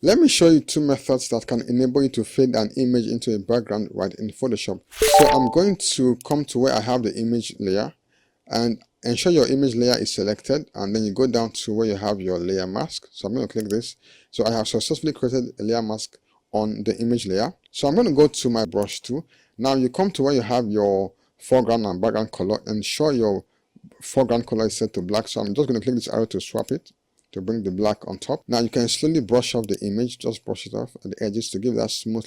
Let me show you two methods that can enable you to fade an image into a background right in Photoshop. So I'm going to come to where I have the image layer and ensure your image layer is selected, and then you go down to where you have your layer mask. So I'm going to click this. So I have successfully created a layer mask on the image layer. So I'm going to go to my brush tool. Now you come to where you have your foreground and background color. Ensure your foreground color is set to black. So I'm just going to click this arrow to swap it, to bring the black on top. Now you can slowly brush off the image, just brush it off at the edges to give that smooth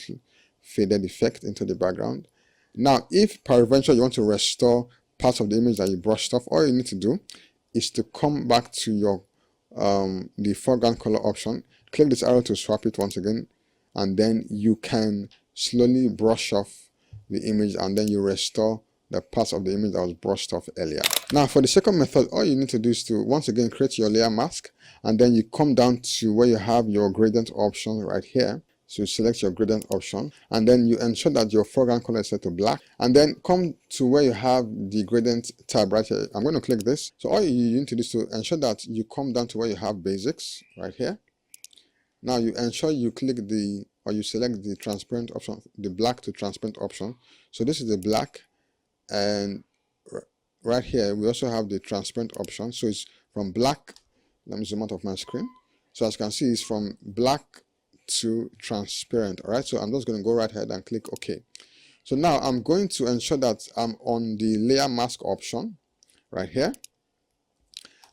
faded effect into the background. Now if peradventure you want to restore parts of the image that you brushed off, all you need to do is to come back to your the foreground color option, click this arrow to swap it once again, and then you can slowly brush off the image and then you restore the parts of the image that was brushed off earlier. Now for the second method, all you need to do is to once again create your layer mask, and then you come down to where you have your gradient option right here. So you select your gradient option, and then you ensure that your foreground color is set to black, and then come to where you have the gradient tab right here. I'm going to click this. So all you need to do is to ensure that you come down to where you have basics right here. Now you ensure you click you select the transparent option, the black to transparent option. So this is the black, and right here we also have the transparent option. So it's from black, let me zoom out of my screen. So as you can see, it's from black to transparent. All right, so I'm just going to go right ahead and click OK. So now I'm going to ensure that I'm on the layer mask option right here,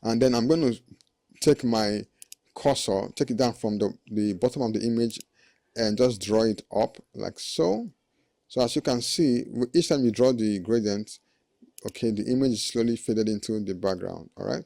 and then I'm going to take my cursor, take it down from the bottom of the image and just draw it up like so. So as you can see, each time you draw the gradient, okay, the image is slowly faded into the background. All right.